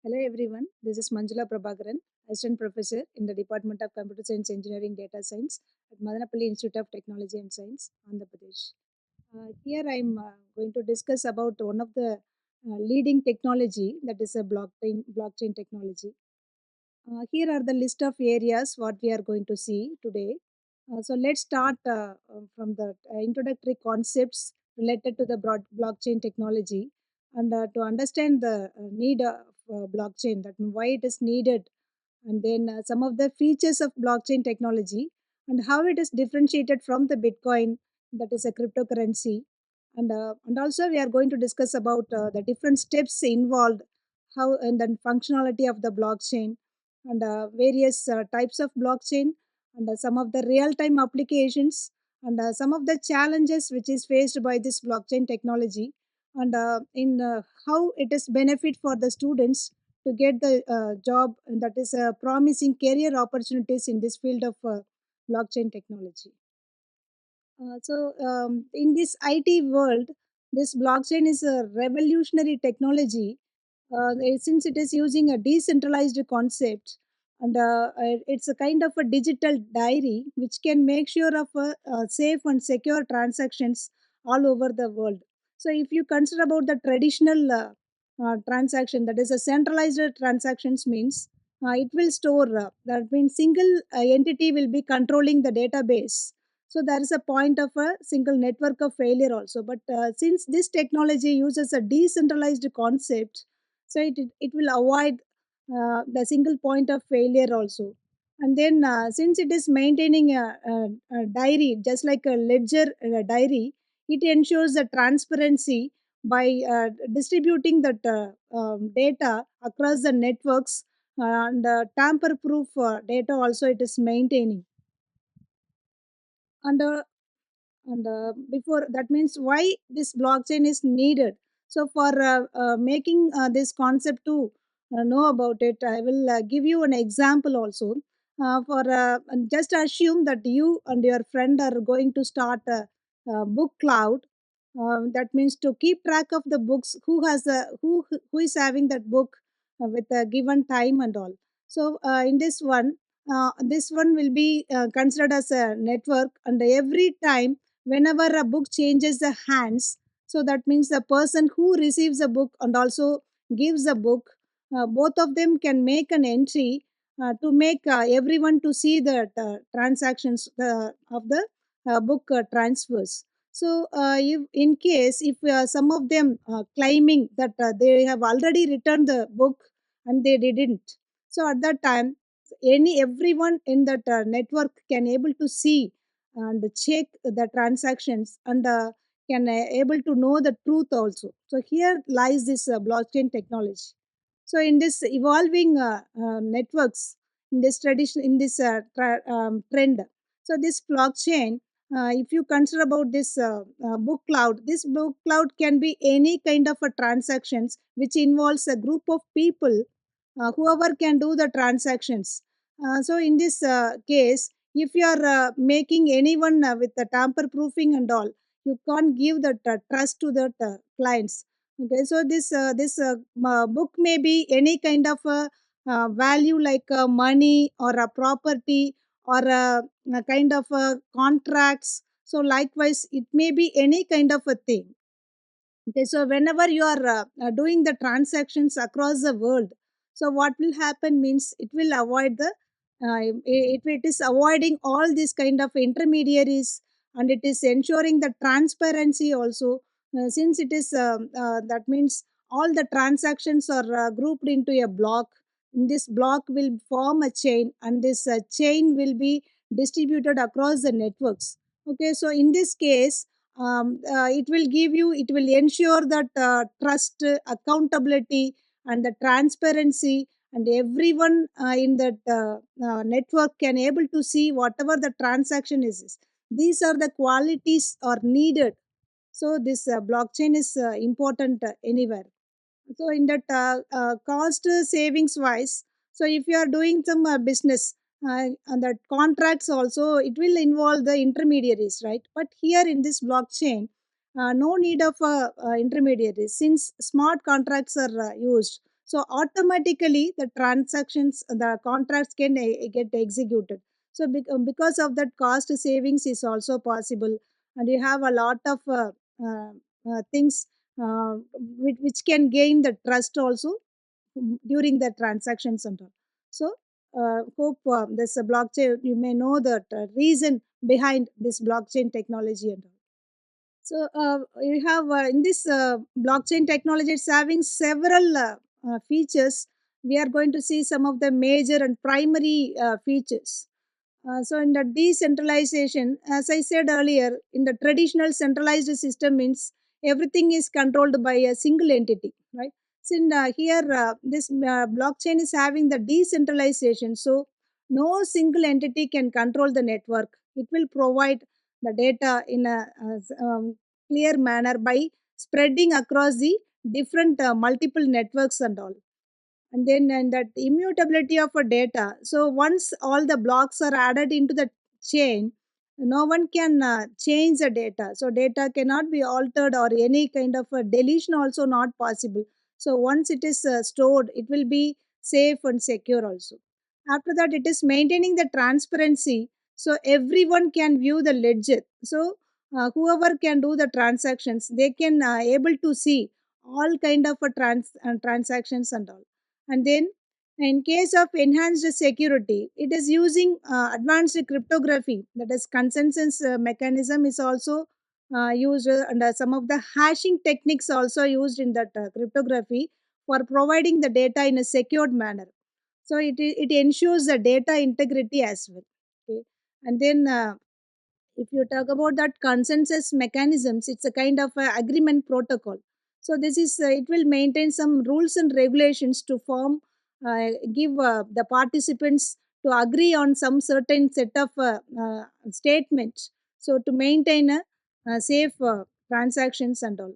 Hello everyone, this is Manjula Prabhakaran, Assistant Professor in the Department of Computer Science Engineering Data Science at Madanapalli Institute of Technology and Science, Andhra Pradesh. Here I am going to discuss about one of the leading technology, that is a blockchain technology. Here are the list of areas what we are going to see today. So let's start from the introductory concepts related to the blockchain technology, and to understand the need of blockchain, that why it is needed, and then some of the features of blockchain technology and how it is differentiated from the Bitcoin, that is a cryptocurrency, and also we are going to discuss about the different steps involved, how and then functionality of the blockchain, and various types of blockchain, and some of the real-time applications, and some of the challenges which is faced by this blockchain technology, and in how it is benefit for the students to get the job, and that is promising career opportunities in this field of blockchain technology. In this IT world, this blockchain is a revolutionary technology, since it is using a decentralized concept, and it's a kind of a digital diary which can make sure of safe and secure transactions all over the world. So, if you consider about the traditional transaction, that is a centralized transactions means it will store, that means single entity will be controlling the database, so there is a point of a single network of failure also. But since this technology uses a decentralized concept, so it will avoid the single point of failure also. And then since it is maintaining a diary, just like a ledger diary, it ensures the transparency by distributing that data across the networks, and tamper proof data also it is maintaining. And before that means why this blockchain is needed. So for making this concept to know about it, I will give you an example also. For and just assume that you and your friend are going to start a book cloud. That means to keep track of the books, who is having that book with a given time and all. So in this one will be considered as a network, and every time whenever a book changes the hands, so that means the person who receives a book and also gives a book, both of them can make an entry to make everyone to see the transactions of the book transfers. So if in case if some of them claiming that they have already returned the book and they didn't, so at that time everyone in that network can able to see and check the transactions, and can able to know the truth also. So here lies this blockchain technology. So in this evolving networks, in this tradition, in this trend, so this blockchain, if you consider about this book cloud, this book cloud can be any kind of a transactions which involves a group of people, whoever can do the transactions. So in this case, if you are making anyone with the tamper proofing and all, you can't give that trust to the clients. Okay, so this book may be any kind of a value like money or a property or a kind of contracts. So likewise, it may be any kind of a thing. Okay, so whenever you are doing the transactions across the world, so what will happen means it will avoid the it is avoiding all these kind of intermediaries, and it is ensuring the transparency also. Since it is that means all the transactions are grouped into a block. In this block will form a chain, and this chain will be distributed across the networks. Okay, so in this case, it will ensure that trust, accountability, and the transparency, and everyone in that network can able to see whatever the transaction is. These are the qualities are needed. So this blockchain is important anywhere. So in that cost savings wise, so if you are doing some business, and that contracts also, it will involve the intermediaries, right? But here in this blockchain, no need of intermediaries, since smart contracts are used. So automatically the transactions, the contracts can get executed. So because of that, cost savings is also possible, and you have a lot of uh, things which can gain the trust also during the transactions and all. So hope this blockchain, you may know the reason behind this blockchain technology and all. So you have in this blockchain technology, it's having several features. We are going to see some of the major and primary features. So in the decentralization, as I said earlier, in the traditional centralized system means everything is controlled by a single entity, right? So in, here, this blockchain is having the decentralization. So no single entity can control the network. It will provide the data in a, clear manner by spreading across the different multiple networks and all. And then and that immutability of a data, so once all the blocks are added into the chain, no one can change the data, so data cannot be altered or any kind of a deletion also not possible. So once it is stored, it will be safe and secure also. After that, it is maintaining the transparency, so everyone can view the ledger. So whoever can do the transactions, they can able to see all kind of transactions and all. And then, in case of enhanced security, it is using advanced cryptography, that is, consensus mechanism is also used, and some of the hashing techniques also used in that cryptography for providing the data in a secured manner. So it ensures the data integrity as well. Okay. And then if you talk about that consensus mechanisms, it's a kind of a agreement protocol. So this is it will maintain some rules and regulations to form, give the participants to agree on some certain set of statements, so to maintain a safe transactions and all.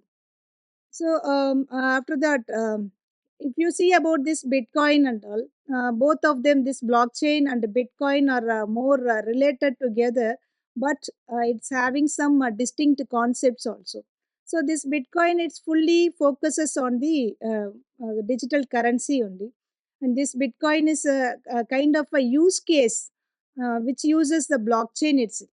So after that, if you see about this Bitcoin and all, both of them, this blockchain and the Bitcoin, are more related together, but it's having some distinct concepts also. So this Bitcoin, it's fully focuses on the digital currency only, and this Bitcoin is a kind of a use case which uses the blockchain itself.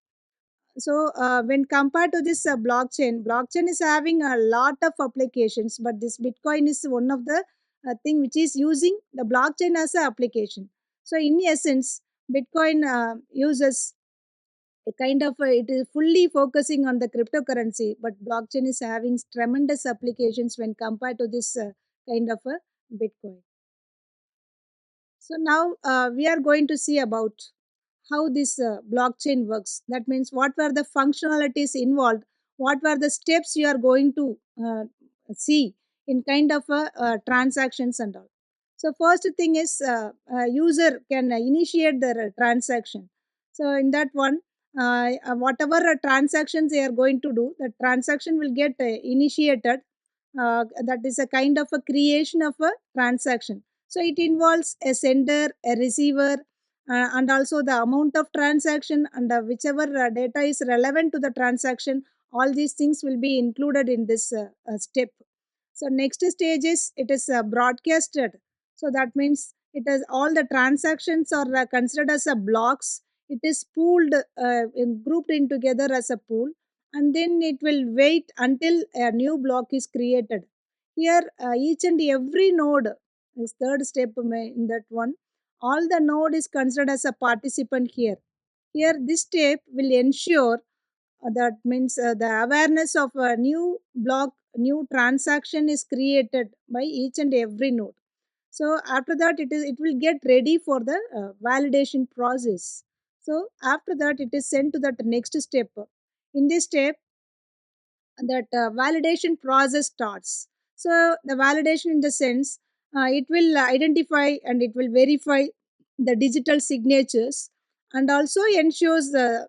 So when compared to this blockchain is having a lot of applications, but this Bitcoin is one of the thing which is using the blockchain as an application. So in essence, Bitcoin uses a kind of it is fully focusing on the cryptocurrency, but blockchain is having tremendous applications when compared to this kind of a Bitcoin. So now we are going to see about how this blockchain works. That means what were the functionalities involved, what were the steps you are going to see in kind of transactions and all. So first thing is user can initiate the transaction. So in that one, whatever transactions they are going to do, the transaction will get initiated. That is a kind of a creation of a transaction. So it involves a sender, a receiver, and also the amount of transaction, and whichever data is relevant to the transaction, all these things will be included in this step. So next stage is it is broadcasted. So that means it is all the transactions are considered as a blocks. It is pooled, grouped in together as a pool, and then it will wait until a new block is created. Here, each and every node is third step in that one. All the node is considered as a participant here. Here, this step will ensure that means the awareness of a new block, new transaction is created by each and every node. So after that, it will get ready for the validation process. So after that, it is sent to that next step. In this step, that validation process starts. So the validation in the sense, it will identify and it will verify the digital signatures, and also ensures the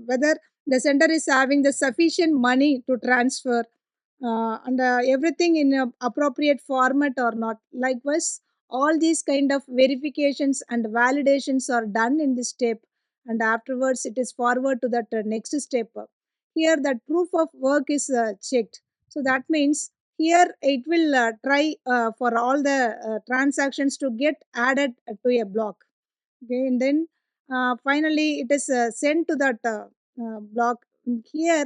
whether the sender is having the sufficient money to transfer, and everything in a appropriate format or not. Likewise, all these kind of verifications and validations are done in this step, and afterwards it is forward to that next step. Here that proof of work is checked. So that means here it will try for all the transactions to get added to a block. Okay, and then finally it is sent to that block. Here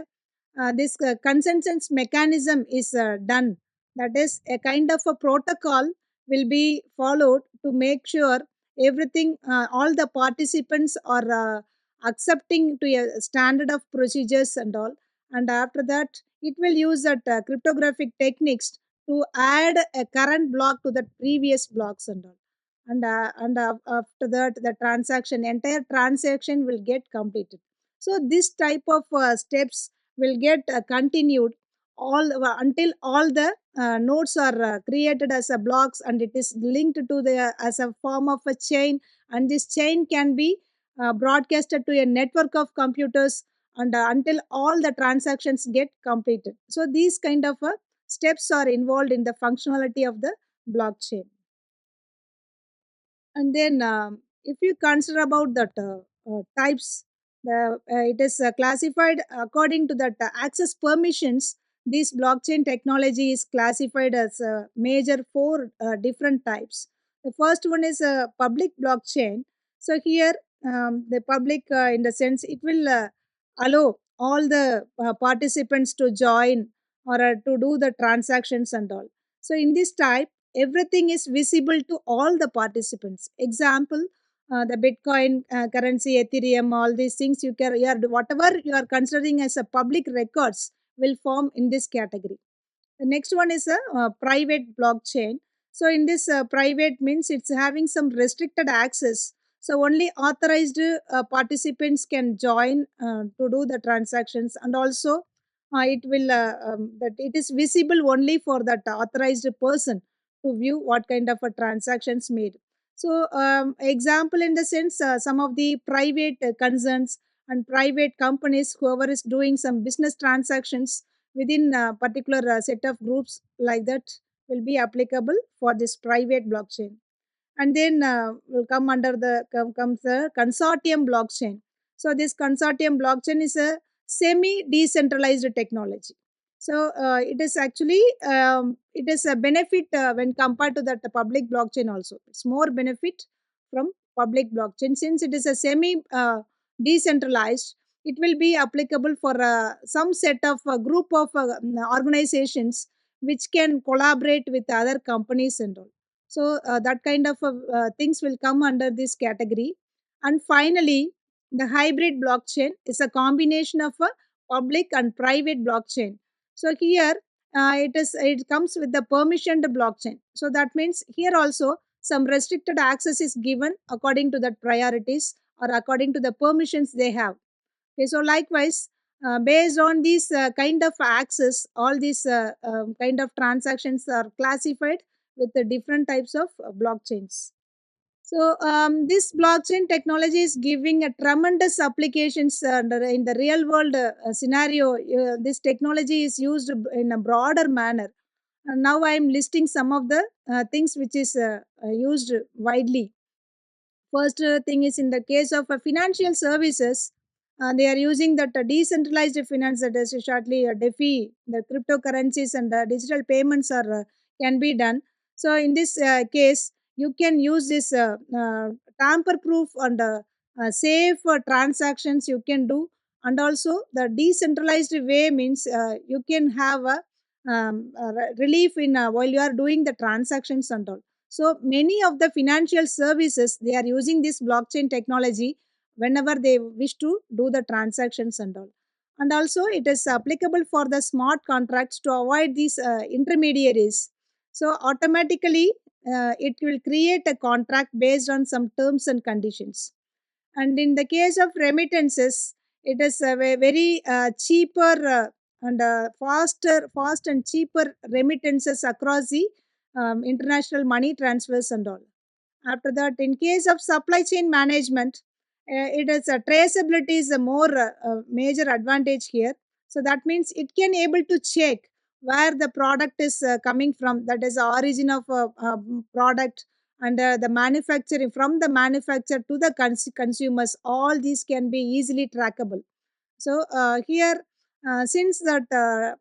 this consensus mechanism is done. That is a kind of a protocol will be followed to make sure everything, all the participants are accepting to a standard of procedures and all. And after that it will use that cryptographic techniques to add a current block to the previous blocks and all. And after that the entire transaction will get completed. So this type of steps will get continued all until all the nodes are created as a blocks, and it is linked to the as a form of a chain, and this chain can be broadcasted to a network of computers, and until all the transactions get completed. So these kind of steps are involved in the functionality of the blockchain. And then, if you consider about that types, it is classified according to that access permissions. This blockchain technology is classified as major four different types. The first one is a public blockchain. So here, the public, in the sense, it will allow all the participants to join or to do the transactions and all. So in this type, everything is visible to all the participants. Example, the Bitcoin currency, Ethereum, all these things you are, whatever you are considering as a public records will form in this category. The next one is a private blockchain. So in this private means it's having some restricted access. So only authorized participants can join to do the transactions, and also it will that it is visible only for that authorized person to view what kind of a transactions made. So example, in the sense, some of the private concerns and private companies, whoever is doing some business transactions within a particular set of groups like that, will be applicable for this private blockchain. And then will come under the comes the consortium blockchain. So this consortium blockchain is a semi decentralized technology. So it is actually it is a benefit when compared to that public blockchain also. It's more benefit from public blockchain, since it is a semi decentralized. It will be applicable for some set of group of organizations which can collaborate with other companies and all. So that kind of things will come under this category. And finally, the hybrid blockchain is a combination of a public and private blockchain. So here it comes with the permissioned blockchain. So that means here also some restricted access is given according to the priorities or according to the permissions they have. Okay, so likewise, based on these kind of access, all these kind of transactions are classified with the different types of blockchains. So this blockchain technology is giving a tremendous applications in the real world scenario. This technology is used in a broader manner. And now I am listing some of the things which is used widely. First thing is, in the case of financial services, they are using that decentralized finance, that is shortly DeFi, the cryptocurrencies and digital payments are can be done. So in this case, you can use this tamper-proof and safe transactions you can do, and also the decentralized way means you can have a relief in while you are doing the transactions and all. So many of the financial services, they are using this blockchain technology whenever they wish to do the transactions and all. And also it is applicable for the smart contracts to avoid these intermediaries. So automatically it will create a contract based on some terms and conditions. And in the case of remittances, it is a very cheaper and fast and cheaper remittances across the international money transfers and all. After that, in case of supply chain management, it is traceability is a more major advantage here. So that means it can able to check where the product is coming from, that is the origin of a product, and the manufacturing, from the manufacturer to the consumers, all these can be easily trackable. So here, since that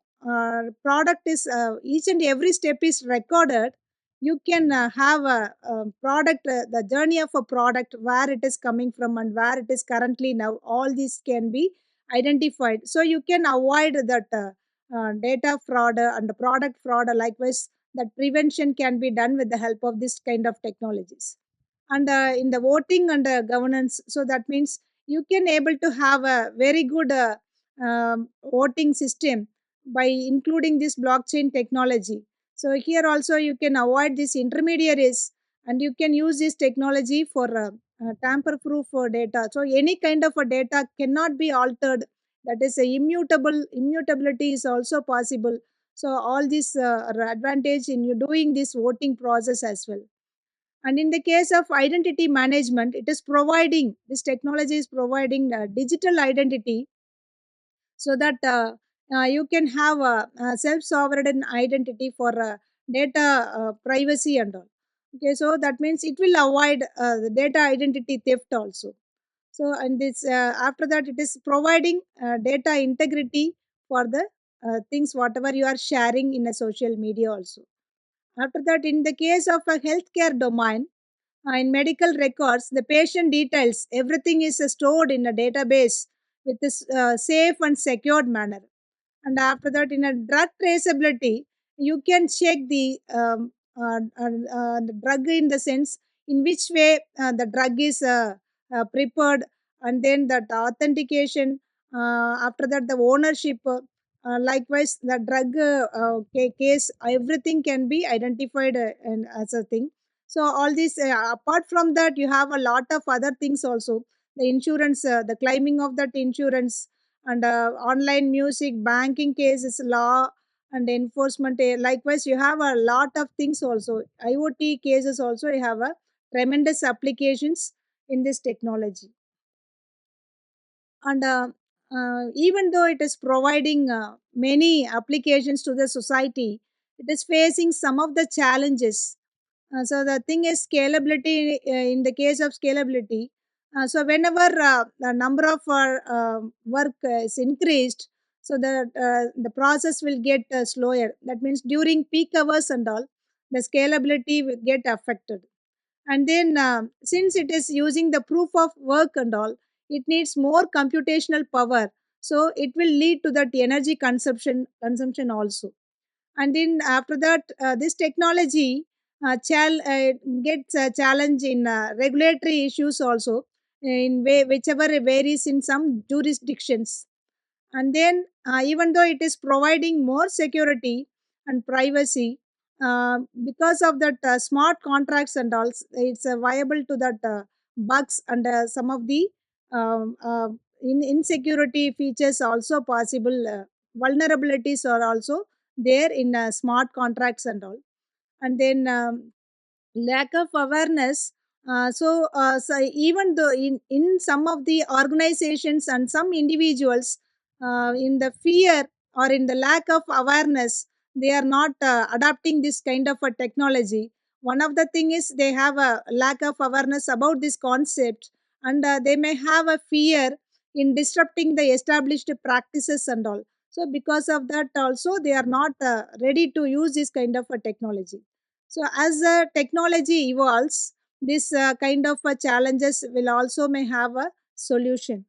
product is each and every step is recorded, you can have a product, the journey of a product, where it is coming from and where it is currently now. All these can be identified, so you can avoid that data fraud and the product fraud. Likewise, that prevention can be done with the help of this kind of technologies. And in the voting and governance, so that means you can able to have a very good voting system by including this blockchain technology. So here also you can avoid these intermediaries, and you can use this technology for tamper proof data. So any kind of a data cannot be altered, that is a immutability is also possible. So all these are advantage in you doing this voting process as well. And in the case of identity management, it is providing, this technology is providing digital identity, so that you can have a self-sovereign identity for data privacy and all. Okay, so that means it will avoid the data identity theft also. So, and this after that, it is providing data integrity for the things whatever you are sharing in a social media also. After that, in the case of a healthcare domain, in medical records, the patient details, everything is stored in a database with this safe and secured manner. And after that, in a drug traceability, you can check the drug, in the sense in which way the drug is prepared, and then that authentication. After that, the ownership. Likewise, the drug case, everything can be identified and as a thing. So all this, apart from that, you have a lot of other things also. The insurance, the claiming of that insurance, and online music, banking cases, law and enforcement. Likewise, you have a lot of things also. IoT cases also, you have a tremendous applications in this technology. And even though it is providing many applications to the society, it is facing some of the challenges. So the thing is scalability. In the case of scalability, so whenever the number of work is increased, so the process will get slower. That means during peak hours and all, the scalability will get affected. And then since it is using the proof of work and all, it needs more computational power. So it will lead to that energy consumption also. And then after that, this technology gets a challenge in regulatory issues also, in whichever varies in some jurisdictions. And then even though it is providing more security and privacy, because of that smart contracts and all, it's viable to that bugs and some of the insecurity features also possible. Vulnerabilities are also there in smart contracts and all. And then lack of awareness. So even though in some of the organizations and some individuals, in the fear or in the lack of awareness, they are not adopting this kind of a technology. One of the thing is they have a lack of awareness about this concept, and they may have a fear in disrupting the established practices and all. So because of that also, they are not ready to use this kind of a technology. So as technology evolves, this kind of challenges will also may have a solution.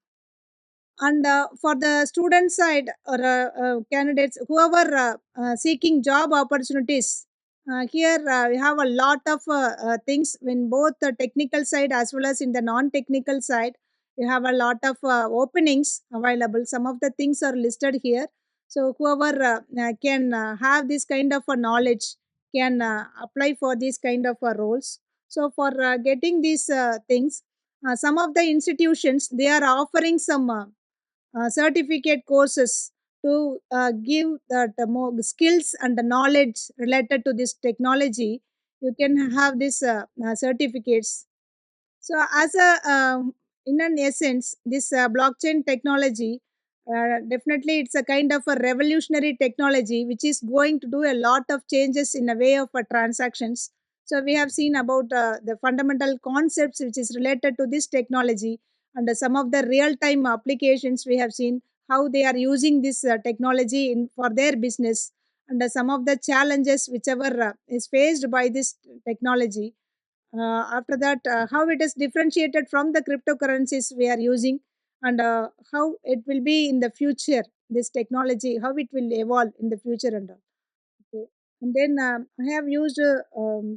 And for the student side, or candidates, whoever seeking job opportunities, here we have a lot of things in both the technical side as well as in the non-technical side. We have a lot of openings available. Some of the things are listed here. So whoever can have this kind of a knowledge can apply for these kind of roles. So for getting these things, some of the institutions, they are offering some certificate courses to give the more skills and the knowledge related to this technology. You can have these certificates. So as a in an essence, this blockchain technology, definitely it's a kind of a revolutionary technology which is going to do a lot of changes in a way of transactions. So we have seen about the fundamental concepts which is related to this technology, and some of the real time applications we have seen how they are using this technology for their business, and some of the challenges whichever is faced by this technology. After that, how it is differentiated from the cryptocurrencies we are using, and how it will be in the future, this technology, how it will evolve in the future and all. Okay. And then I have used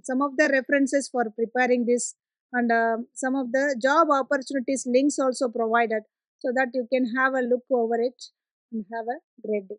some of the references for preparing this, and some of the job opportunities links also provided, so that you can have a look over it and have a great day.